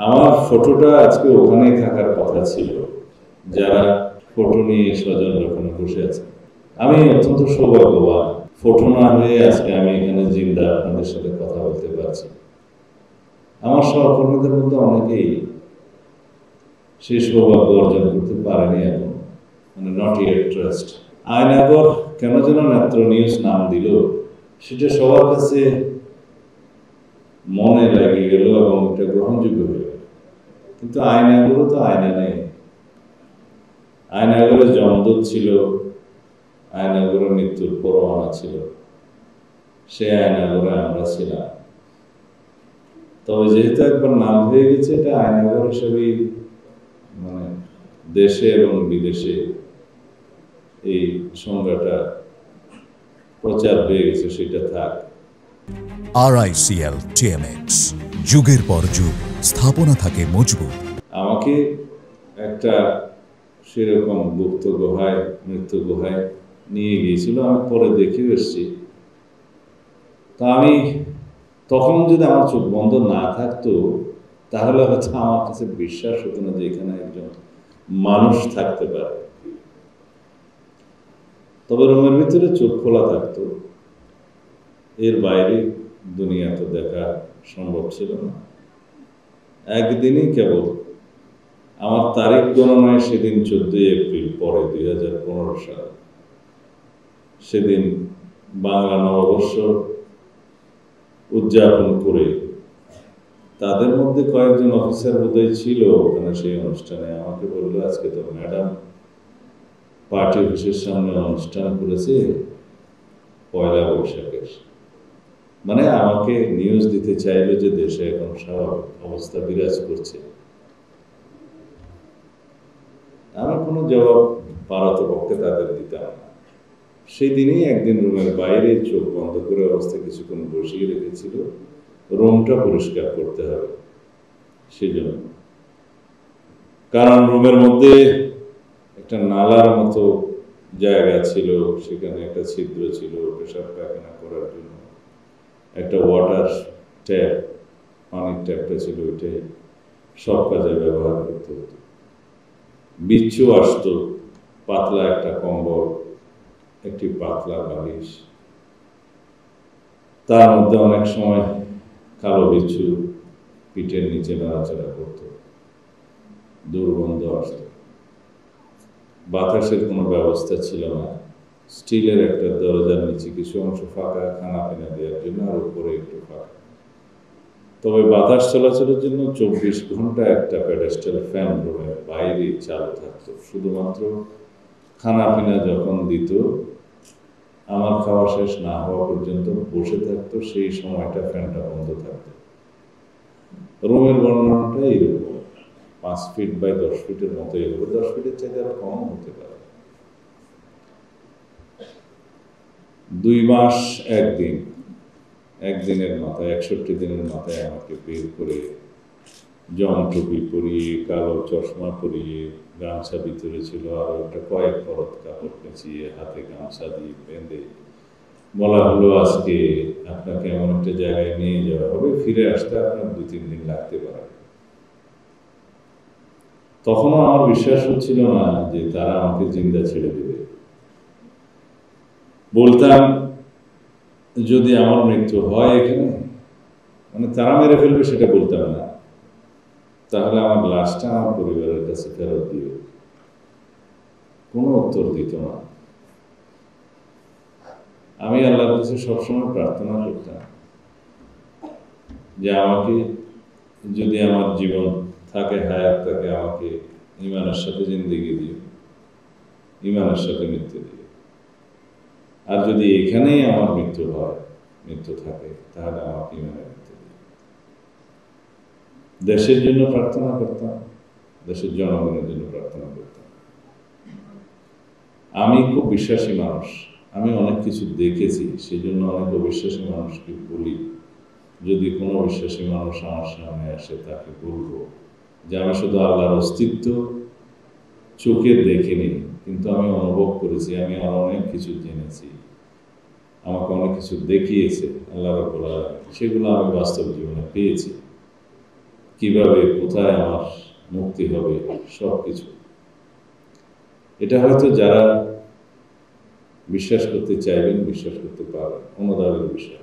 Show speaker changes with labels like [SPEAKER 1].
[SPEAKER 1] আমার ফটোটা আজকে ওখানেই থাকার কথা ছিল, যারা ফটো নিয়ে স্বজন ওখানে বসে আছে। আমি অত্যন্ত সৌভাগ্যবান, ফটো না হয়ে আজকে আমি এখানে জিন্দা আপনাদের সাথে কথা বলতে পারছি। আমার সহকর্মীদের মধ্যে অনেকেই সেই সৌভাগ্য অর্জন করতে পারেনি এখন, মানে নট ইয়েট ট্রাস্ট। আয়নাগর কেন যেন নেত্র নিউজ নাম দিল, সেটা সবার কাছে মনে লাগে গেল এবং এটা গ্রহণযোগ্য হয়ে গেল। কিন্তু আয়নাগরও তো আয়না নেই। আয়নাগরে জমদূত ছিল, আয়নাগরে মৃত্যুর পরোয়ানা ছিল, সে আয়নাগরে আমরা ছিলাম। তবে যেহেতু একবার নাম হয়ে গেছে, এটা আয়নাগর হিসেবেই মানে দেশে এবং বিদেশে এই সংজ্ঞাটা প্রচার হয়ে গেছে, সেটা থাক।
[SPEAKER 2] RICL TMX, যুগের পর যুগ স্থাপনা থাকে মজবুত।
[SPEAKER 1] আমাকে একটা সেরকম গুপ্ত গুহায়, মৃত্যু গুহায় নিয়ে গিয়েছিল, আমি পরে দেখে এসেছি। তা আমি তখন যদি আমার চোখ বন্ধ না থাকতো, তাহলে হয়তো আমার কাছে বিশ্বাস হতো না যে এখানে একজন মানুষ থাকতে পারে। তবে রুমের ভিতরে চোখ খোলা থাকতো, এর বাইরে দুনিয়া তো দেখা সম্ভব ছিল না। একদিনই কেবল আমার তারিখ গণনায় সেদিন 14 এপ্রিল পরে 2015 সাল, সেদিন বাংলা নববর্ষ উদযাপন করে তাদের মধ্যে কয়েকজন অফিসার বোধহয় ছিল ওখানে সেই অনুষ্ঠানে। আমাকে বললো, আজকে তো ম্যাডাম পার্টি অফিসের সামনে অনুষ্ঠান করেছে পয়লা বৈশাখের, মানে আমাকে নিউজ দিতে চাইলো যে দেশে এখন স্বাভাবিক অবস্থা বিরাজ করছে। আমি কোনো জবাব পারতপক্ষে তাদের দিতাম না। সেই দিনেই একদিন রুমের বাইরে চোখ বন্ধ করে অবস্থা কিছুক্ষণ বসিয়ে রেখেছিল, রুমটা পরিষ্কার করতে হবে সেজন্য। কারণ রুমের মধ্যে একটা নালার মতো জায়গা ছিল, সেখানে একটা ছিদ্র ছিল পেশাব পায়খানা করার জন্য। একটা ওয়াটার ট্যাপ, পানির ট্যাপটা ছিল, ওইটাই সব কাজে ব্যবহার করতে হতো। বিচ্ছু আসতো, পাতলা একটা কম্বল, একটি পাতলা বালিশ, তার মধ্যে অনেক সময় কালো বিচ্ছু পিঠের নিচে নাড়াচাড়া করত, দুর্গন্ধ আসত। বাতাসের কোনো ব্যবস্থা ছিল না। স্টিলের একটা দরজার নিচে কিছু অংশ ফাঁকা খানা পিনা দেওয়ার জন্য, আর উপরে একটু ফাঁকা। তবে বাতাস চলাচলের জন্য 24 ঘন্টা একটা প্যাডেস্টাল ফ্যান রুমের বাইরে চালু থাকতো। শুধুমাত্র খানা পিনা যখন দিত, আমার খাওয়া শেষ না হওয়া পর্যন্ত বসে থাকতো, সেই সময়টা ফ্যানটা বন্ধ থাকতো। রুমের বর্ণনাটা এইরকম, 5 ফিট বাই 10 ফিটের মতো এগুলো, 10 ফিটের চাইতে আরো কম হতে পারে। 2 মাস একদিনের মাথায়, 61 দিনের মাথায় আমাকে বের করে জম টুপি পরিয়ে, কালো চশমা পরিয়ে, গামছা ভিতরে ছিল আরো একটা কয়েক পরত কাপড় পেঁচিয়ে, হাতে গামছা দিয়ে বেঁধে বলা হলো, আজকে আপনাকে এমন একটা জায়গায় নিয়ে যাওয়া হবে, ফিরে আসতে আপনার 2-3 দিন লাগতে পারে। তখনও আমার বিশ্বাস হচ্ছিল না যে তারা আমাকে জিন্দা ছেড়ে দেবে। বলতাম, যদি আমার মৃত্যু হয় এখানে, মানে তারা মেরে ফেলবে সেটা বলতাম না, তাহলে আমার লাশটা আমার পরিবারের কাছে ফেরত দিবে। কোনো উত্তর দিত না। আমি আল্লাহর কাছে সবসময় প্রার্থনা করতাম যে আমাকে যদি আমার জীবন থাকে, হায়াত থাকে, আমাকে ইমানের সাথে জিন্দেগি দিও, ইমানের সাথে মৃত্যু দিও। আর যদি এখানেই আমার মৃত্যু থাকে, তাহলে আমাকে ইমানের মৃত্যু দিও। দেশের জন্য প্রার্থনা করতাম, দেশের জনগণের জন্য প্রার্থনা করতাম। আমি খুব বিশ্বাসী মানুষ, আমি অনেক কিছু দেখেছি, সেই জন্য অনেক অবিশ্বাসী মানুষকে বলি, যদি কোনো বিশ্বাসী মানুষ আমার সামনে আসে, তাকে বলবো যে আমি শুধু আল্লাহর অস্তিত্ব চোখে দেখিনি, কিন্তু আমি অনুভব করেছি, আমি আর অনেক কিছু জেনেছি, আমাকে অনেক কিছু দেখিয়েছে আল্লাহ রাব্বুল আলামিন, সেগুলো আমি বাস্তব জীবনে পেয়েছি। কিভাবে কোথায় আমার মুক্তি হবে সব কিছু। এটা হয়তো যারা বিশ্বাস করতে চাইবেন বিশ্বাস করতে পারবেন, অনুদানের বিষয়।